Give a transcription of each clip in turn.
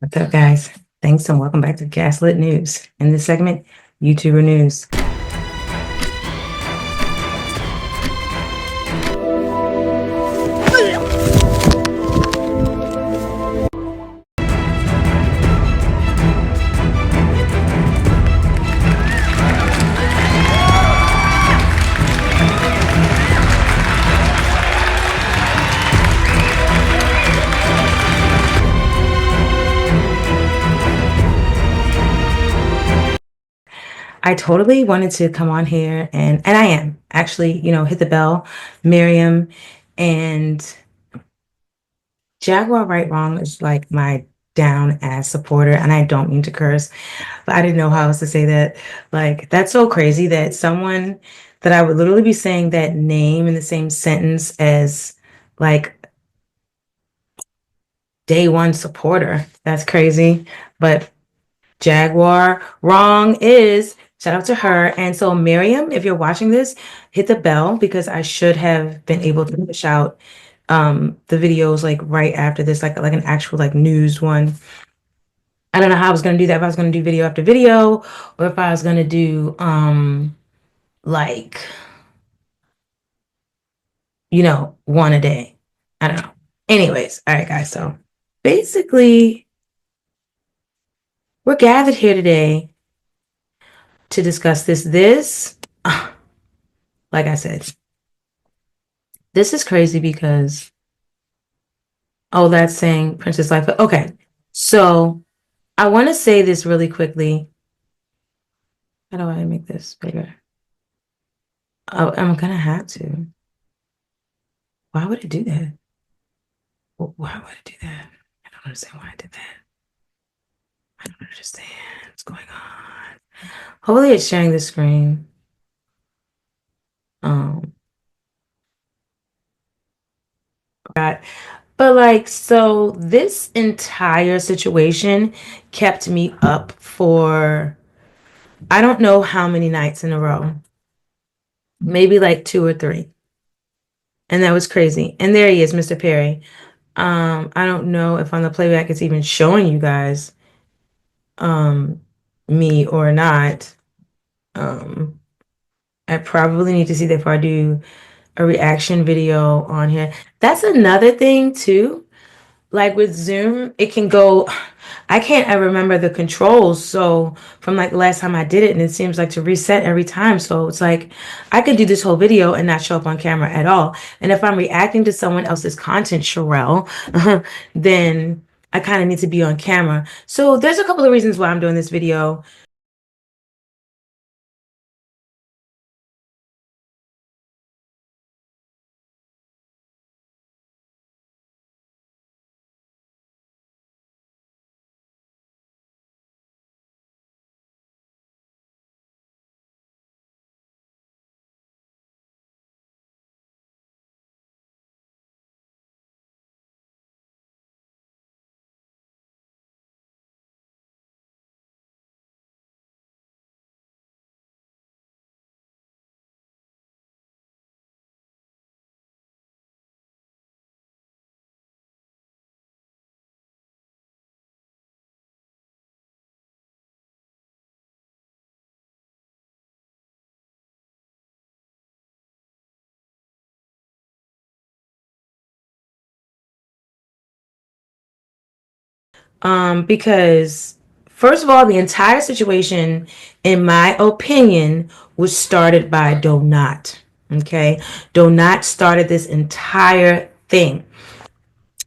What's up, guys? Thanks and welcome back to Gaslit News. In this segment, YouTuber news. I totally wanted to come on here and I am actually, hit the bell. Miriam and Jaguar Right Wrong is like my down ass supporter, and I don't mean to curse, but I didn't know how else to say that. Like, that's so crazy that someone that I would literally be saying that name in the same sentence as like day one supporter. That's crazy. But Jaguar Wrong is shout out to her. And so Miriam, if you're watching this, hit the bell because I should have been able to push out the videos like right after this, like an actual like news one. I don't know how I was gonna do that, if I was gonna do video after video or if I was gonna do like one a day. I don't know. Anyways, all right guys, so basically we're gathered here today to discuss this like I said, this is crazy because that's saying Princess Life. Okay, so I want to say this really quickly. How do I make this bigger? Oh, I'm gonna have to. Why would it do that? Why would it do that? I don't understand why I did that. I don't understand what's going on. Hopefully it's sharing the screen. But like, so this entire situation kept me up for I don't know how many nights in a row. Maybe like 2 or 3. And that was crazy. And there he is, Mr. Perry. I don't know if on the playback it's even showing you guys me or not. I probably need to see that before I do a reaction video on here. That's another thing too. Like with Zoom, it can go, I can't ever remember the controls. So from like the last time I did it, and it seems like to reset every time. So it's like, I could do this whole video and not show up on camera at all. And if I'm reacting to someone else's content, Sharell, then I kind of need to be on camera. So there's a couple of reasons why I'm doing this video. Because first of all, the entire situation, in my opinion, was started by Donut. Okay, Donut started this entire thing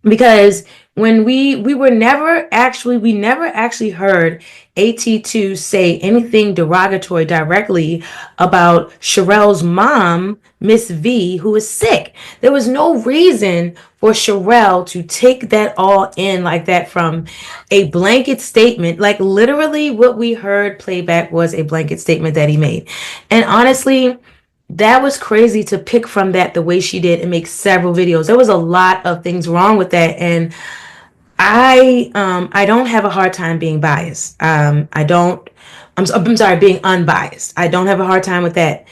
because when we never actually heard AT2 say anything derogatory directly about Sharell's mom, Miss V, who is sick. There was no reason for Sharell to take that all in like that from a blanket statement. Like literally what we heard playback was a blanket statement that he made. And honestly, that was crazy to pick from that the way she did and make several videos. There was a lot of things wrong with that, and I don't have a hard time being biased. I'm sorry, being unbiased. I don't have a hard time with that.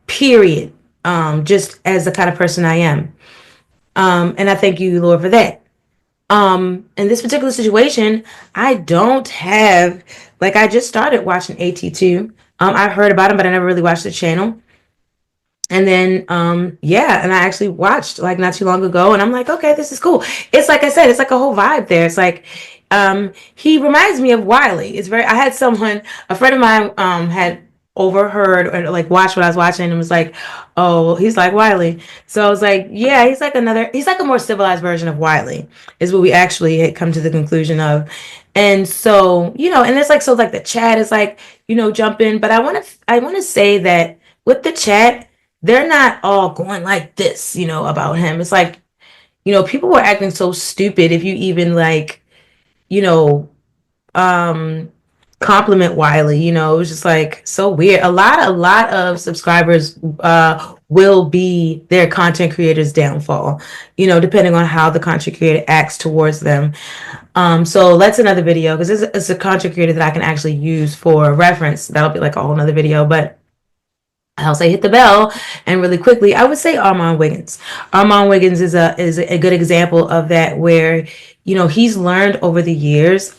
Period. Just as the kind of person I am. And I thank you, Lord, for that. In this particular situation, I don't have, like, I just started watching AT2. I heard about him, but I never really watched the channel. And then, yeah, and I actually watched like not too long ago, and I'm like, okay, this is cool. It's like I said, it's like a whole vibe there. It's like, he reminds me of Wiley. It's very, I had someone, a friend of mine, had overheard or like watched what I was watching and was like, oh, he's like Wiley. So I was like, yeah, he's like a more civilized version of Wiley, is what we actually had come to the conclusion of. And so, and it's like, so like the chat is like, jumping, but I want to say that with the chat, they're not all going like this, about him. It's like, people were acting so stupid if you even like, you know, um compliment Wiley, it was just like so weird. A lot of subscribers will be their content creators' downfall, depending on how the content creator acts towards them. So that's another video because it's a content creator that I can actually use for reference. That'll be like a whole nother video, but I'll say hit the bell. And really quickly, I would say Armand Wiggins. Armand Wiggins is a good example of that, where he's learned over the years.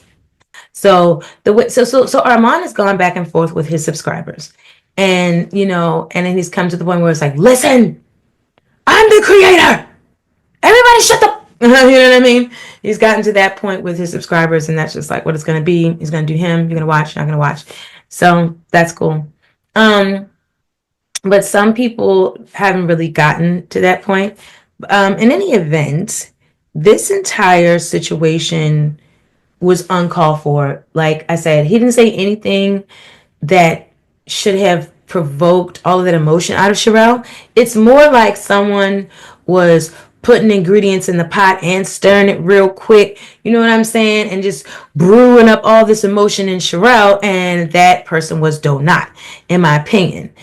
So Armand has gone back and forth with his subscribers, and and then he's come to the point where it's like, listen, I'm the creator. Everybody shut the you know what I mean? He's gotten to that point with his subscribers, and that's just like what it's gonna be. He's gonna do him. You're gonna watch. You're not gonna watch. So that's cool. But some people haven't really gotten to that point. In any event, this entire situation was uncalled for. Like I said, he didn't say anything that should have provoked all of that emotion out of Sharell. It's more like someone was putting ingredients in the pot and stirring it real quick, you know what I'm saying, and just brewing up all this emotion in Sharell, and that person was Donat, in my opinion.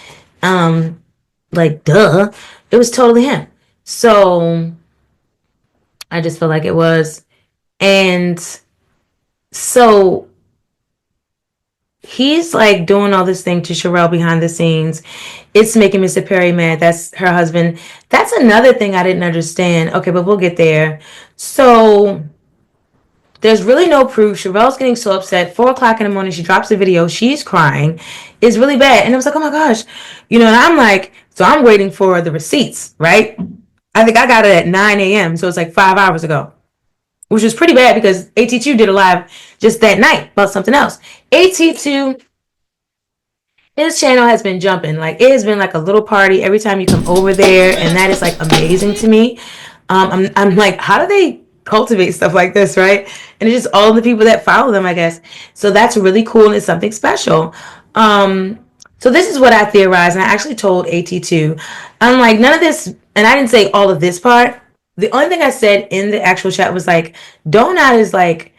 Like, duh, it was totally him. So I just feel like it was. And so he's like doing all this thing to Sharell behind the scenes. It's making Mr. Perry mad. That's her husband. That's another thing I didn't understand. Okay, but we'll get there. So there's really no proof. Sharell's getting so upset. 4 o'clock in the morning, she drops the video. She's crying. It's really bad. And I was like, oh my gosh. And I'm like, so I'm waiting for the receipts, right? I think I got it at 9 a.m. So it's like 5 hours ago, which was pretty bad because AT2 did a live just that night about something else. AT2, his channel has been jumping. Like, it has been like a little party every time you come over there. And that is like amazing to me. I'm like, how do they cultivate stuff like this, right? And it's just all the people that follow them, I guess. So that's really cool, and it's something special. So this is what I theorized, and I actually told AT2, I'm like, none of this, and I didn't say all of this part. The only thing I said in the actual chat was like, Donut is like,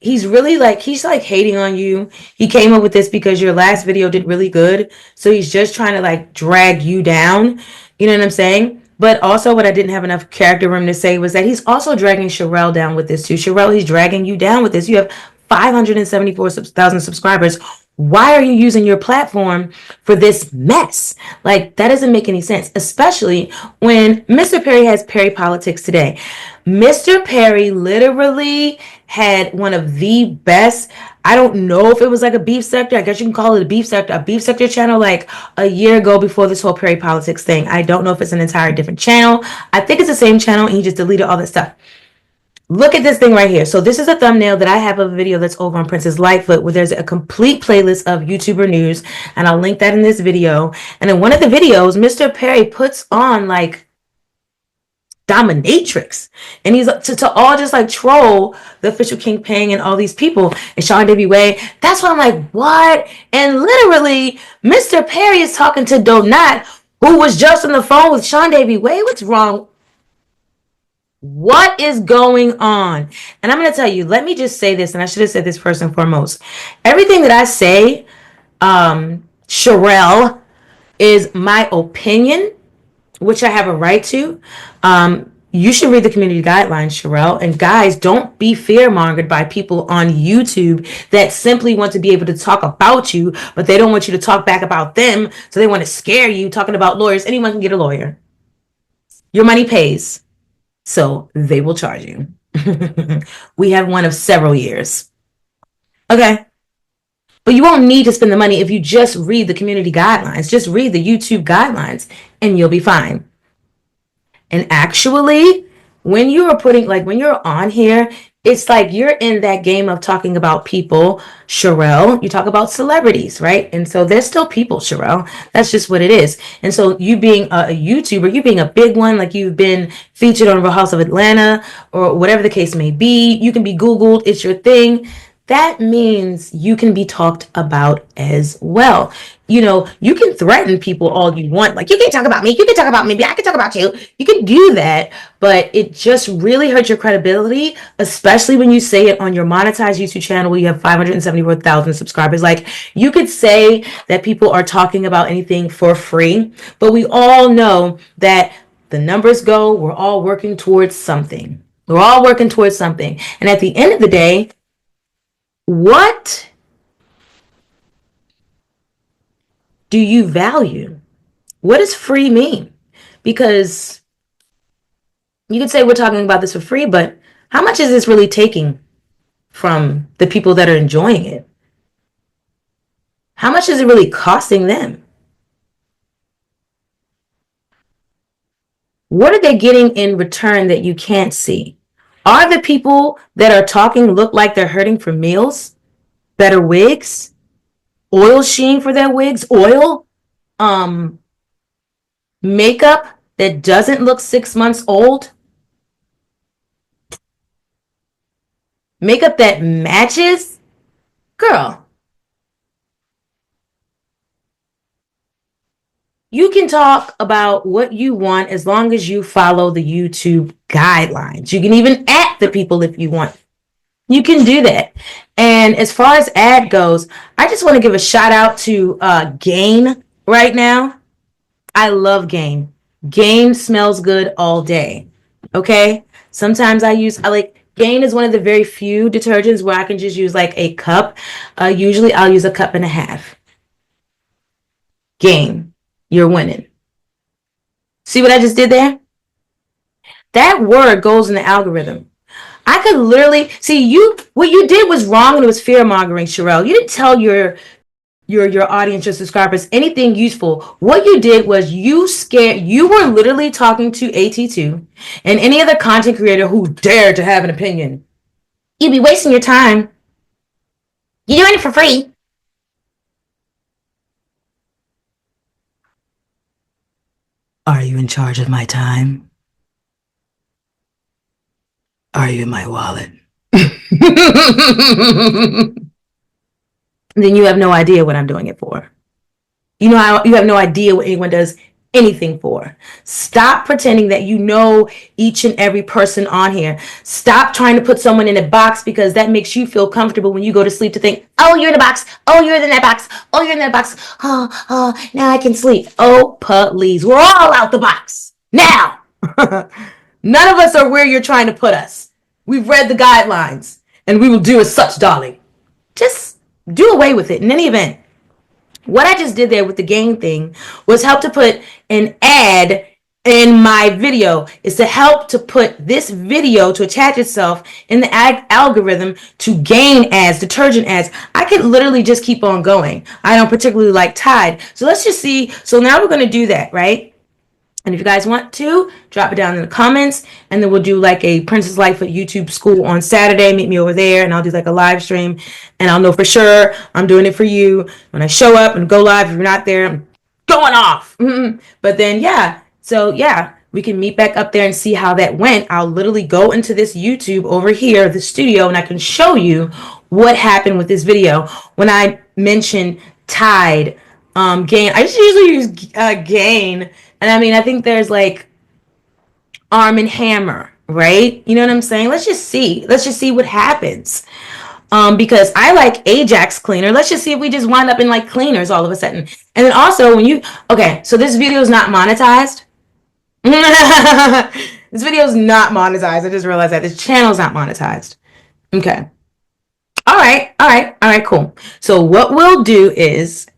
he's like hating on you. He came up with this because your last video did really good, so he's just trying to like drag you down. You know what I'm saying? But also what I didn't have enough character room to say was that he's also dragging Sharell down with this too. Sharell, he's dragging you down with this. You have 574,000 subscribers. Why are you using your platform for this mess? Like, that doesn't make any sense, especially when Mr. Perry has Perry Politics today. Mr. Perry literally had one of the best, I don't know if it was like a beef sector, I guess you can call it a beef sector channel like a year ago before this whole Perry Politics thing. I don't know if it's an entire different channel. I think it's the same channel and he just deleted all that stuff. Look at this thing right here. So this is a thumbnail that I have of a video that's over on Princess Lightfoot, where there's a complete playlist of YouTuber news, and I'll link that in this video. And in one of the videos, Mr. Perry puts on like dominatrix, and he's to all just like troll the official King Pang and all these people and Sean Davy Way. That's why I'm like, what? And literally, Mr. Perry is talking to Donat, who was just on the phone with Sean Davy Way. What's wrong? What is going on? And I'm going to tell you, let me just say this, and I should have said this first and foremost. Everything that I say, Sharell, is my opinion, which I have a right to. You should read the community guidelines, Sharell. And guys, don't be fear-mongered by people on YouTube that simply want to be able to talk about you, but they don't want you to talk back about them, so they want to scare you talking about lawyers. Anyone can get a lawyer. Your money pays. So they will charge you. We have one of several years. Okay. But you won't need to spend the money if you just read the community guidelines. Just read the YouTube guidelines and you'll be fine. And actually, when you are putting, like, when you're on here, it's like you're in that game of talking about people, Sharell. You talk about celebrities, right? And so there's still people, Sharell. That's just what it is. And so you being a YouTuber, you being a big one, like you've been featured on Real House of Atlanta or whatever the case may be, you can be Googled, it's your thing. That means you can be talked about as well. You know, you can threaten people all you want. Like, you can't talk about me. You can talk about me. I can talk about you. You can do that, but it just really hurts your credibility, especially when you say it on your monetized YouTube channel where you have 574,000 subscribers. Like, you could say that people are talking about anything for free, but we all know that the numbers go, we're all working towards something. We're all working towards something. And at the end of the day, what do you value? What does free mean? Because you could say we're talking about this for free, but how much is this really taking from the people that are enjoying it? How much is it really costing them? What are they getting in return that you can't see? Are the people that are talking look like they're hurting for meals, better wigs, oil sheen for their wigs, oil, makeup that doesn't look 6 months old, makeup that matches? Girl, you can talk about what you want as long as you follow the YouTube guidelines. You can even at the people if you want. You can do that. And as far as ad goes, I just want to give a shout out to Gain right now. I love Gain. Gain smells good all day. Okay? Sometimes I like Gain is one of the very few detergents where I can just use like a cup. Usually I'll use a cup and a half. Gain. You're winning. See what I just did there? That word goes in the algorithm. I could literally see what you did was wrong, and it was fear mongering, Sharell. You didn't tell your audience, your subscribers, anything useful. What you did was you were literally talking to AT2 and any other content creator who dared to have an opinion. You'd be wasting your time. You're doing it for free. Are you in charge of my time? Are you in my wallet? Then you have no idea what I'm doing it for. You have no idea what anyone does anything for. Stop pretending that you know each and every person on here. Stop trying to put someone in a box because that makes you feel comfortable when you go to sleep to think, oh, you're in a box. Oh, you're in that box. Oh, you're in that box. Oh, now I can sleep. Oh, please. We're all out the box. Now. None of us are where you're trying to put us. We've read the guidelines and we will do as such, darling. Just do away with it. In any event, what I just did there with the Gain thing was help to put an ad in my video. Is to help to put this video to attach itself in the algorithm to gain ads, detergent ads. I could literally just keep on going. I don't particularly like Tide. So let's just see. So now we're going to do that, right? And if you guys want to, drop it down in the comments, and then we'll do like a Princess Lightfoot YouTube school on Saturday. Meet me over there, and I'll do like a live stream, and I'll know for sure I'm doing it for you. When I show up and go live, if you're not there, I'm going off. But then, yeah. So, yeah, we can meet back up there and see how that went. I'll literally go into this YouTube over here, the studio, and I can show you what happened with this video. When I mentioned Tide, Gain, I just usually use Gain. And I mean, I think there's like Arm and Hammer, right? You know what I'm saying? Let's just see. Let's just see what happens. Because I like Ajax cleaner. Let's just see if we just wind up in like cleaners all of a sudden. And then also okay, so this video is not monetized. This video is not monetized. I just realized that this channel is not monetized. Okay. All right, cool. So what we'll do is,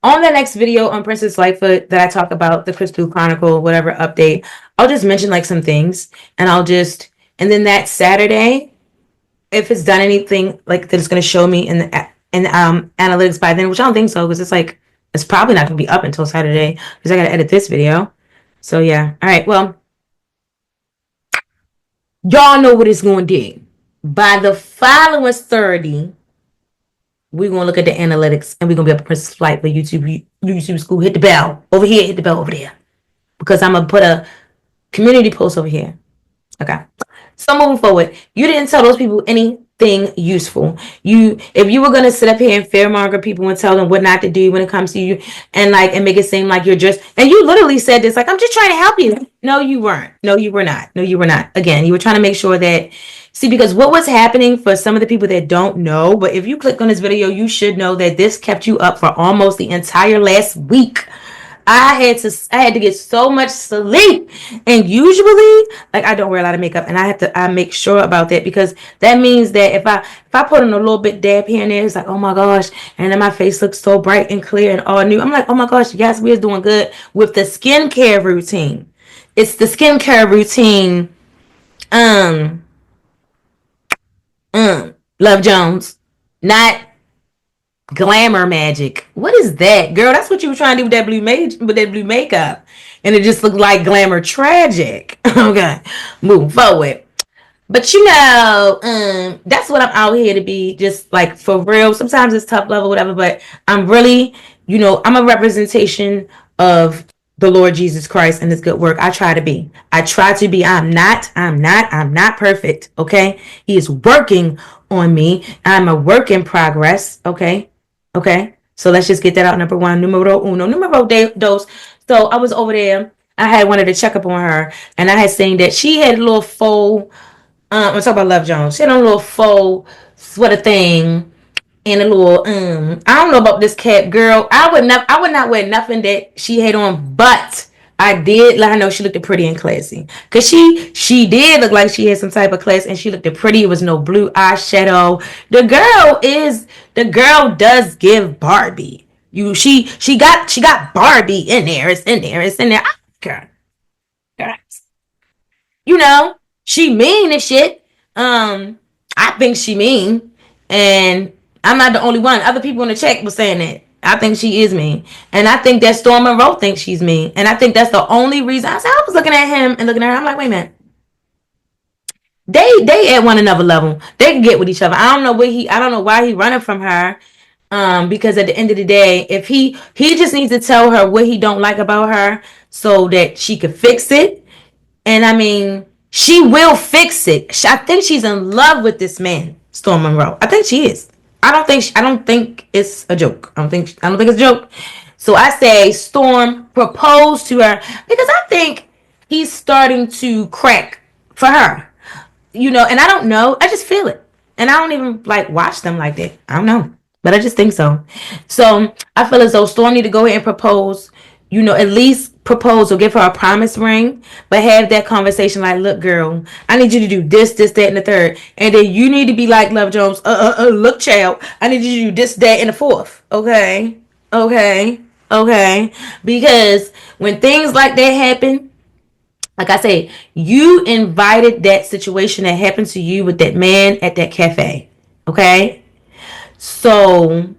on the next video on Princess Lightfoot that I talk about, the Crystal Chronicle, whatever update, I'll just mention like some things, and I'll just And then that Saturday, if it's done anything like that, it's going to show me in the analytics by then, which I don't think so, because it's probably not going to be up until Saturday because I got to edit this video. So yeah. All right. Well, y'all know what it's going to do. By the following 30, we're going to look at the analytics and we're going to be up a Princess Flight for YouTube School. Hit the bell over here, hit the bell over there. Because I'm going to put a community post over here. Okay. So moving forward, you didn't tell those people anything useful. If you were gonna sit up here and fearmonger people and tell them what not to do when it comes to you, and make it seem like you're just, and you literally said this, like, I'm just trying to help you. No, you weren't. No, you were not. No, you were not. Again, you were trying to make sure that, see, because what was happening for some of the people that don't know, but if you click on this video, you should know that this kept you up for almost the entire last week. I had to get so much sleep, and usually, like, I don't wear a lot of makeup, and I make sure about that, because that means that if I put on a little bit dab here and there, it's like, oh my gosh, and then my face looks so bright and clear and all new. I'm like, oh my gosh, yes, we're doing good with the skincare routine. It's the skincare routine. Love Jones, not glamour magic. What is that, girl? That's what you were trying to do with that blue makeup, and it just looked like glamour tragic. Okay, moving forward. But that's what I'm out here to be, just like, for real. Sometimes it's tough love or whatever, but I'm really, I'm a representation of the Lord Jesus Christ and his good work. I try to be. I'm not perfect. Okay. He is working on me. I'm a work in progress. Okay. Okay. So let's just get that out. Number one, numero dos. So I was over there. I had wanted to check up on her, and I had seen that she had a little faux, I'm talking about Love Jones. She had a little faux sweater thing and a little I don't know about this cap, girl. I would not wear nothing that she had on, but I did let her know she looked pretty and classy. Cause she did look like she had some type of class, and she looked pretty. It was no blue eyeshadow. The girl does give Barbie. She got Barbie in there. It's in there. Girl. you know, she mean and shit. I think she mean, and I'm not the only one. Other people in the chat was saying that. I think she is mean, and I think that Storm Monroe thinks she's mean, and I think that's the only reason. I was looking at him and looking at her. I'm like, wait a minute. They at one another level. They can get with each other. I don't know why he running from her. Because at the end of the day, if he just needs to tell her what he don't like about her so that she could fix it. And I mean, she will fix it. I think she's in love with this man, Storm Monroe. I think she is. I don't think it's a joke. I don't think it's a joke. So I say Storm proposed to her, because I think he's starting to crack for her. And I don't know. I just feel it. And I don't even watch them like that. I don't know. But I just think so. So I feel as though Storm need to go ahead and propose, at least propose or give her a promise ring, but have that conversation like, look, girl, I need you to do this, that, and the third. And then you need to be like Love Jones, look, child, I need you to do this, that, and the fourth. Okay. Because when things like that happen, like I said, you invited that situation that happened to you with that man at that cafe. Okay? So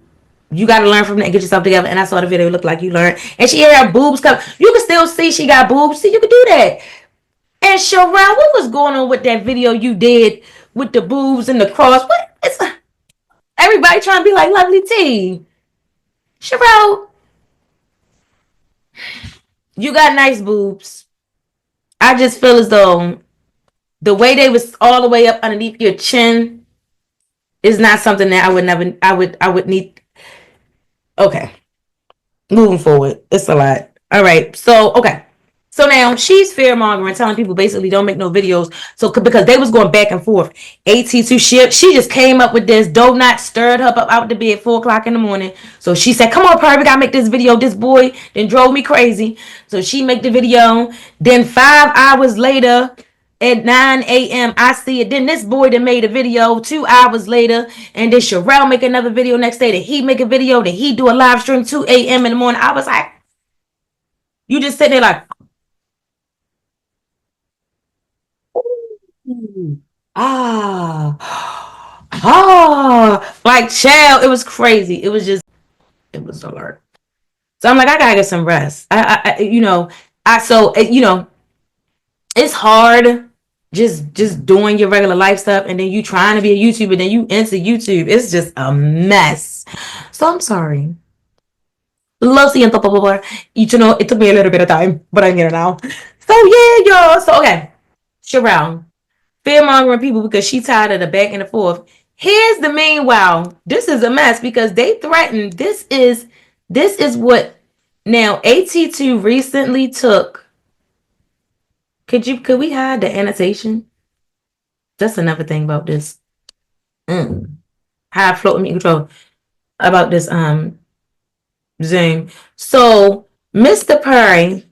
you got to learn from that and get yourself together. And I saw the video, it looked like you learned. And she had her boobs come. You can still see she got boobs. See, you can do that. And Sharell, what was going on with that video you did with the boobs and the cross? Everybody trying to be like Lovely T. Sharell, you got nice boobs. I just feel as though the way they was all the way up underneath your chin is not something that I would need. Okay. Moving forward. It's a lot. All right. So, okay. So now she's fear-mongering, telling people basically don't make no videos. So, because they was going back and forth. AT2 she just came up with this. Donut stirred her up out the bed at 4 o'clock in the morning. So she said, come on, Perry, we gotta make this video. This boy then drove me crazy. So she make the video. Then 5 hours later, at 9 a.m. I see it. Then this boy that made a video 2 hours later, and then Sharell make another video next day. Then he make a video. Then he do a live stream 2 a.m. in the morning. I was like, you just sitting there like, Like, child, it was crazy. It was alert. So I'm like, I gotta get some rest. It's hard just doing your regular life stuff, and then you trying to be a YouTuber, then you into YouTube. It's just a mess. So I'm sorry. Lo siento, por favor. It took me a little bit of time, but I'm here now. So yeah, y'all. So okay, Sharell, fear mongering people because she tired of the back and the forth. Here's the meanwhile. This is a mess because they threatened. This is what now AT2 recently took. Could we hide the annotation? That's another thing about this. High floating control about this Zoom. So Mr. Perry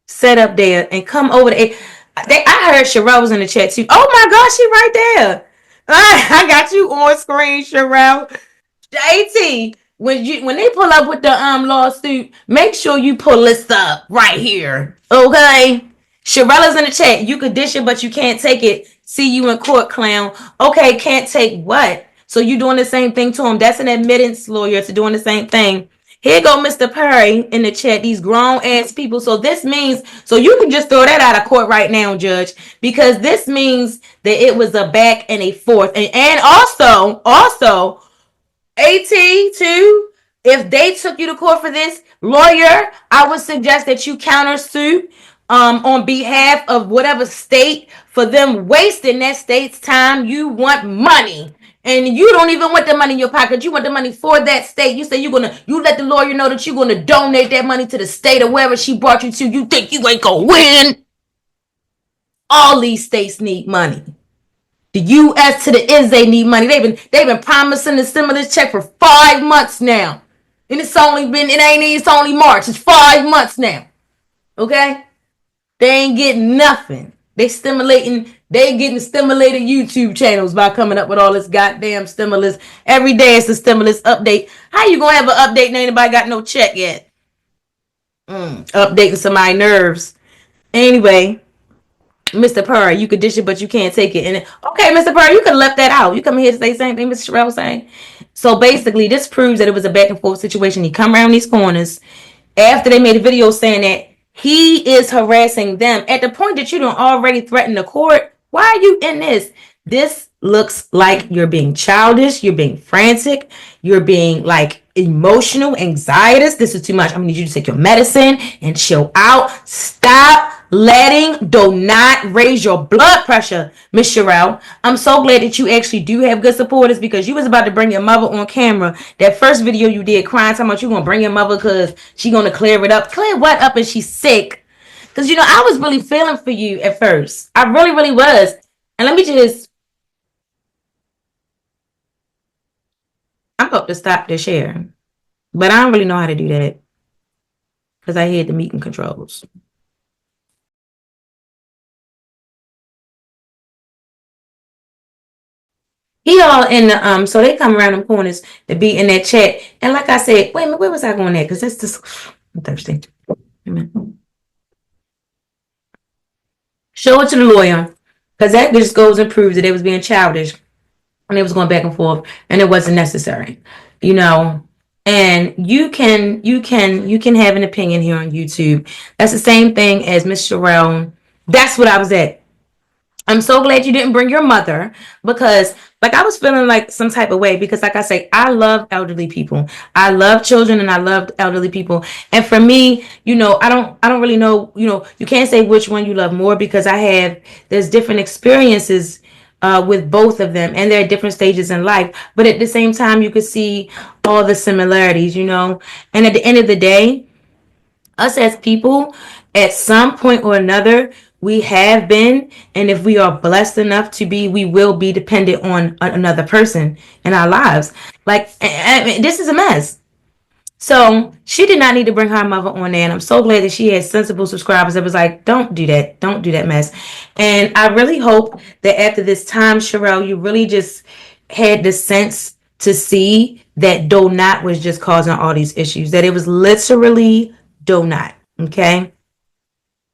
set up there and come over to I heard Sharell was in the chat too. Oh my gosh, she right there. I got you on screen, Sharell. AT, when they pull up with the lawsuit, make sure you pull this up right here. Okay? Sharell is in the chat. You could dish it, but you can't take it. See you in court, clown. Okay, can't take what? So you doing the same thing to him. That's an admittance lawyer to doing the same thing. Here go Mr. Perry in the chat. These grown ass people. So this means, so you can just throw that out of court right now, Judge, because this means that it was a back and a forth. And also, AT2, if they took you to court for this, lawyer, I would suggest that you countersuit on behalf of whatever state for them wasting that state's time. You want money. And you don't even want the money in your pocket. You want the money for that state. You say you let the lawyer know that you're gonna donate that money to the state or wherever she brought you to. You think you ain't gonna win? All these states need money. The U.S. to the is they need money. They've been promising the stimulus check for 5 months now, and it's only March. It's 5 months now. Okay, they ain't getting nothing. They getting stimulated YouTube channels by coming up with all this goddamn stimulus. Every day it's a stimulus update. How you gonna have an update and anybody got no check yet? Updating somebody's nerves. Anyway, Mr. Purr, you could dish it, but you can't take it. And okay, Mr. Purr, you could have left that out. You come here to say the same thing Mr. Sharell was saying. So basically, this proves that it was a back and forth situation. He come around these corners after they made a video saying that he is harassing them at the point that you don't already threaten the court. Why are you in this? This looks like you're being childish. You're being frantic. You're being like emotional, anxietous. This is too much. I'm gonna need you to take your medicine and chill out. Stop do not raise your blood pressure, Miss Sharell. I'm so glad that you actually do have good supporters because you was about to bring your mother on camera. That first video you did crying, talking about you gonna bring your mother because she gonna clear it up. Clear what up and she's sick? Because I was really feeling for you at first. I really, really was. And I'm about to stop the share. But I don't really know how to do that. Because I had the meeting controls. He all in the so they come around them corners to be in that chat. And like I said, wait a minute, where was I going at? Because that's just I'm thirsty. Amen. Show it to the lawyer. Because that just goes and proves that it was being childish and it was going back and forth and it wasn't necessary. And you can have an opinion here on YouTube. That's the same thing as Miss Sharell. That's what I was at. I'm so glad you didn't bring your mother because like I was feeling like some type of way because like I say, I love elderly people. I love children and I love elderly people. And for me, I don't really know, you can't say which one you love more because there's different experiences with both of them and they're at different stages in life. But at the same time, you could see all the similarities, and at the end of the day, us as people, at some point or another, we have been, and if we are blessed enough to be, we will be dependent on another person in our lives. Like, I mean, this is a mess. So she did not need to bring her mother on there, and I'm so glad that she had sensible subscribers that was like, don't do that mess. And I really hope that after this time, Sharell, you really just had the sense to see that Donut was just causing all these issues, that it was literally Donut, okay?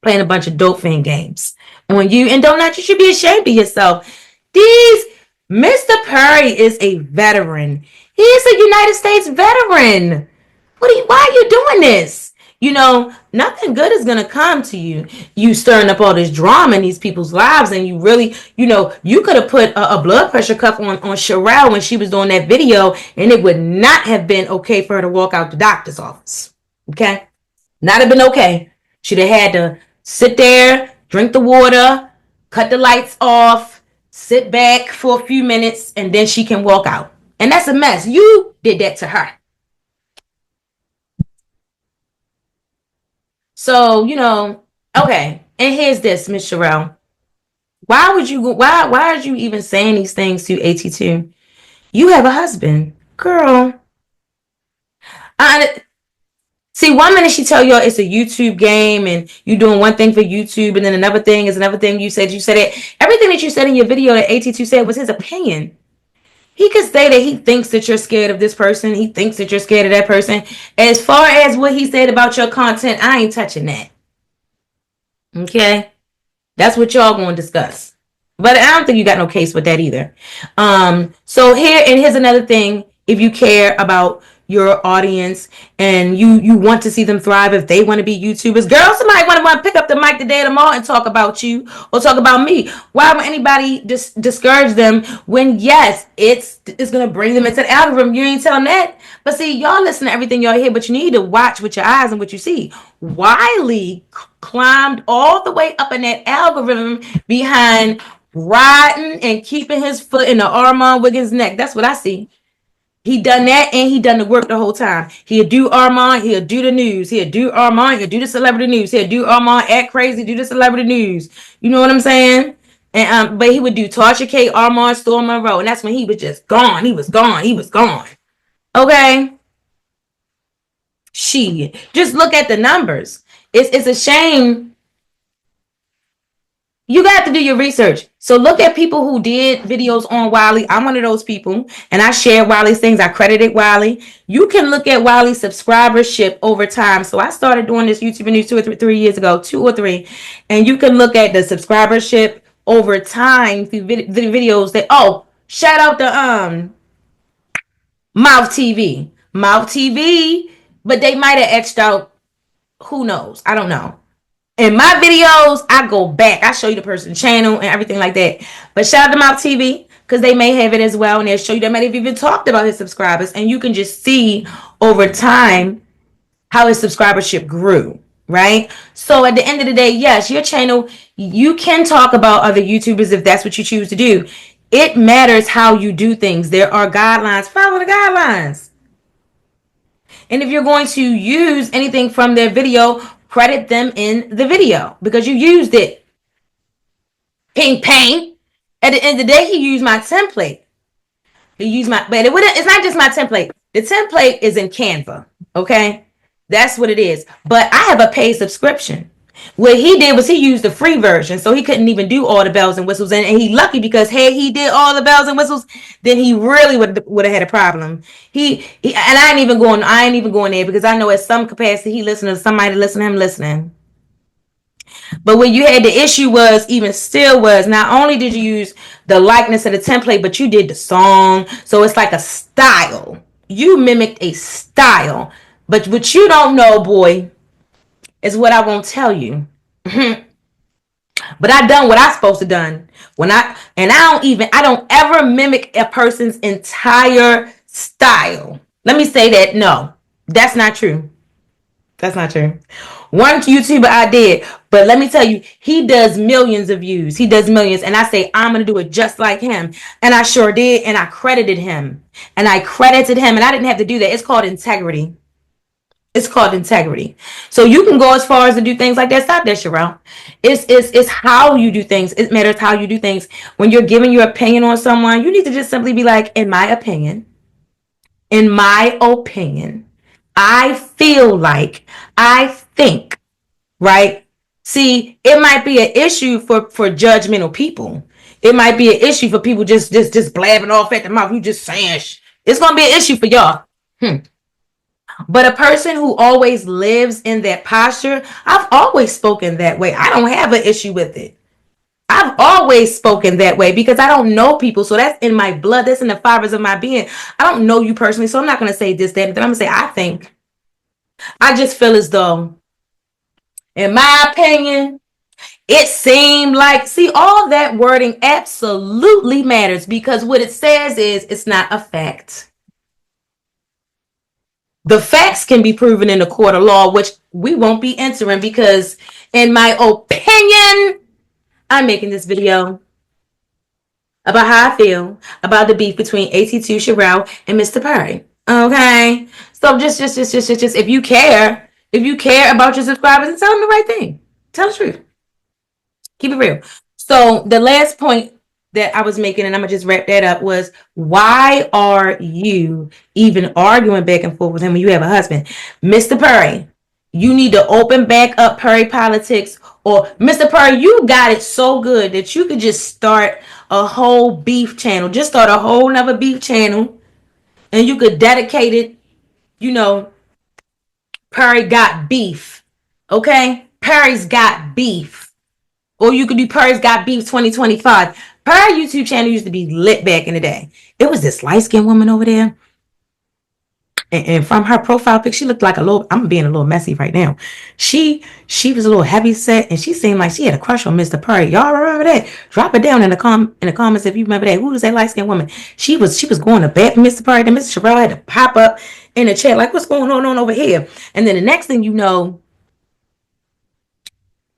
Playing a bunch of dope fan games on you. And Donut, you should be ashamed of yourself. These Mr. Perry is a veteran. He's a United States veteran. Why are you doing this? Nothing good is gonna come to you. You stirring up all this drama in these people's lives, and you really, you could have put a blood pressure cuff on Sharell when she was doing that video, and it would not have been okay for her to walk out the doctor's office. Okay, not have been okay. She'd have had to sit there, drink the water, cut the lights off, sit back for a few minutes, and then she can walk out. And that's a mess. You did that to her. So, okay. And here's this, Miss Sharell. Why are you even saying these things to AT2? You have a husband. Girl. See, one minute she tell y'all it's a YouTube game and you doing one thing for YouTube, and then another thing is another thing you said it. Everything that you said in your video that AT2 said was his opinion. He could say that he thinks that you're scared of this person. He thinks that you're scared of that person. As far as what he said about your content, I ain't touching that. Okay? That's what y'all going to discuss. But I don't think you got no case with that either. So here's another thing. If you care about your audience and you want to see them thrive, if they want to be YouTubers, girl, somebody want to pick up the mic today or tomorrow and talk about you or talk about me. Why would anybody discourage them when, yes, it's going to bring them into the algorithm? You ain't telling that. But see, y'all listen to everything y'all hear, but you need to watch with your eyes and what you see. Wiley climbed all the way up in that algorithm behind riding and keeping his foot in the Armand Wiggins neck. That's what I see. He done that, and he done the work the whole time. He'll do Armand, he'll do the news. He'll do Armand, he'll do the celebrity news. He'll do Armand, act crazy, do the celebrity news. You know what I'm saying? And but he would do Tasha K, Armand, Storm Monroe, and that's when he was just gone. He was gone. He was gone. Okay? Just look at the numbers. It's a shame. You got to do your research. So look at people who did videos on Wiley. I'm one of those people, and I share Wiley's things. I credited Wiley. You can look at Wiley's subscribership over time. So I started doing this YouTube news 2 or 3 years ago, 2 or 3, and you can look at the subscribership over time through the videos that. Oh, shout out to Mouth TV, but they might have etched out. Who knows? I don't know. In my videos, I go back. I show you the person's channel and everything like that. But shout out to Mouth TV, because they may have it as well. And they'll show you, they might have even talked about his subscribers. And you can just see over time how his subscribership grew, right? So at the end of the day, yes, your channel, you can talk about other YouTubers if that's what you choose to do. It matters how you do things. There are guidelines. Follow the guidelines. And if you're going to use anything from their video, credit them in the video because you used it. Ping pang. At the end of the day, he used my template. But it's not just my template. The template is in Canva. Okay? That's what it is. But I have a paid subscription. What he did was he used the free version, so he couldn't even do all the bells and whistles. And he lucky because had he did all the bells and whistles, then he really would have had a problem. And I ain't even going there because I know at some capacity he listening to somebody listening to him listening. But what you had the issue was not only did you use the likeness of the template, but you did the song. So it's like a style. You mimicked a style. But what you don't know, boy, is what I won't tell you. But I done what I supposed to done. I don't ever mimic a person's entire style. Let me say that. No, that's not true. That's not true. One YouTuber I did, but let me tell you, he does millions of views. He does millions. And I say, I'm going to do it just like him. And I sure did. And I credited him. And I didn't have to do that. It's called integrity. It's called integrity. So you can go as far as to do things like that. Stop that, Sharell. It's how you do things. It matters how you do things. When you're giving your opinion on someone, you need to just simply be like, in my opinion, I feel like, I think, right? See, it might be an issue for judgmental people. It might be an issue for people just blabbing off at the mouth. You just saying it's going to be an issue for y'all. But a person who always lives in that posture, I've always spoken that way. I don't have an issue with it. I've always spoken that way because I don't know people. So that's in my blood. That's in the fibers of my being. I don't know you personally. So I'm not going to say this, that, and then I'm going to say, I think. I just feel as though, in my opinion, it seemed like, see, all that wording absolutely matters because what it says is it's not a fact. The facts can be proven in a court of law, which we won't be entering because, in my opinion, I'm making this video about how I feel about the beef between AT2, Sharell, and Mr. Perry. Okay, so just if you care about your subscribers, and tell them the right thing. Tell the truth. Keep it real. So the last point that I was making, and I'm gonna just wrap that up, was why are you even arguing back and forth with him when you have a husband? Mr. Perry, you need to open back up Perry politics, or Mr. Perry, you got it so good that you could just start a whole beef channel. Just start a whole nother beef channel, and you could dedicate it, Perry got beef. Okay? Perry's got beef. Or you could do Perry's Got Beef 2025. Perry YouTube channel used to be lit back in the day. It was this light-skinned woman over there. And from her profile pic, she looked like a little, I'm being a little messy right now. She was a little heavy set, and she seemed like she had a crush on Mr. Perry. Y'all remember that? Drop it down in the comments if you remember that. Who was that light-skinned woman? She was going to bat for Mr. Perry. Then Mr. Sharell had to pop up in the chat like, what's going on over here? And then the next thing you know,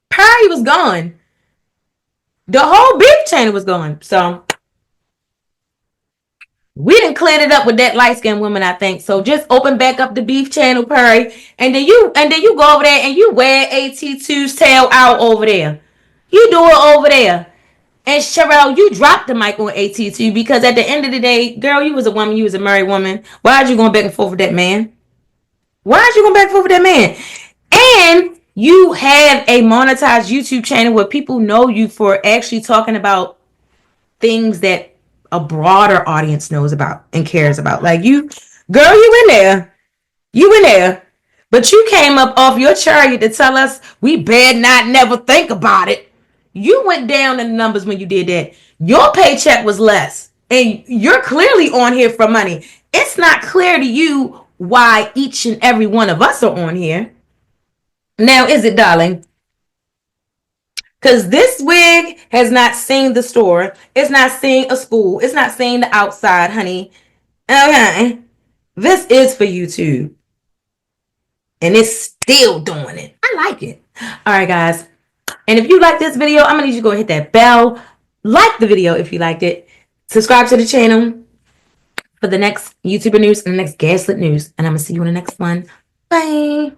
Perry was gone. The whole beef channel was gone. So we didn't clear it up with that light-skinned woman, I think. So just open back up the beef channel, Perry, and then you go over there and you wear AT2's tail out over there. You do it over there. And Sharell, you dropped the mic on AT2 because at the end of the day, girl, you was a woman, you was a married woman. Why are you going back and forth with that man? Why are you going back and forth with that man? And you have a monetized YouTube channel where people know you for actually talking about things that a broader audience knows about and cares about. Like you, girl, you in there. But you came up off your chariot to tell us we better not never think about it. You went down in the numbers when you did that. Your paycheck was less. And you're clearly on here for money. It's not clear to you why each and every one of us are on here. Now, is it, darling? Because this wig has not seen the store. It's not seen a school. It's not seen the outside, honey. Okay. This is for YouTube. And it's still doing it. I like it. All right, guys. And if you like this video, I'm going to need you to go hit that bell. Like the video if you liked it. Subscribe to the channel for the next YouTuber news and the next gaslit news. And I'm going to see you in the next one. Bye.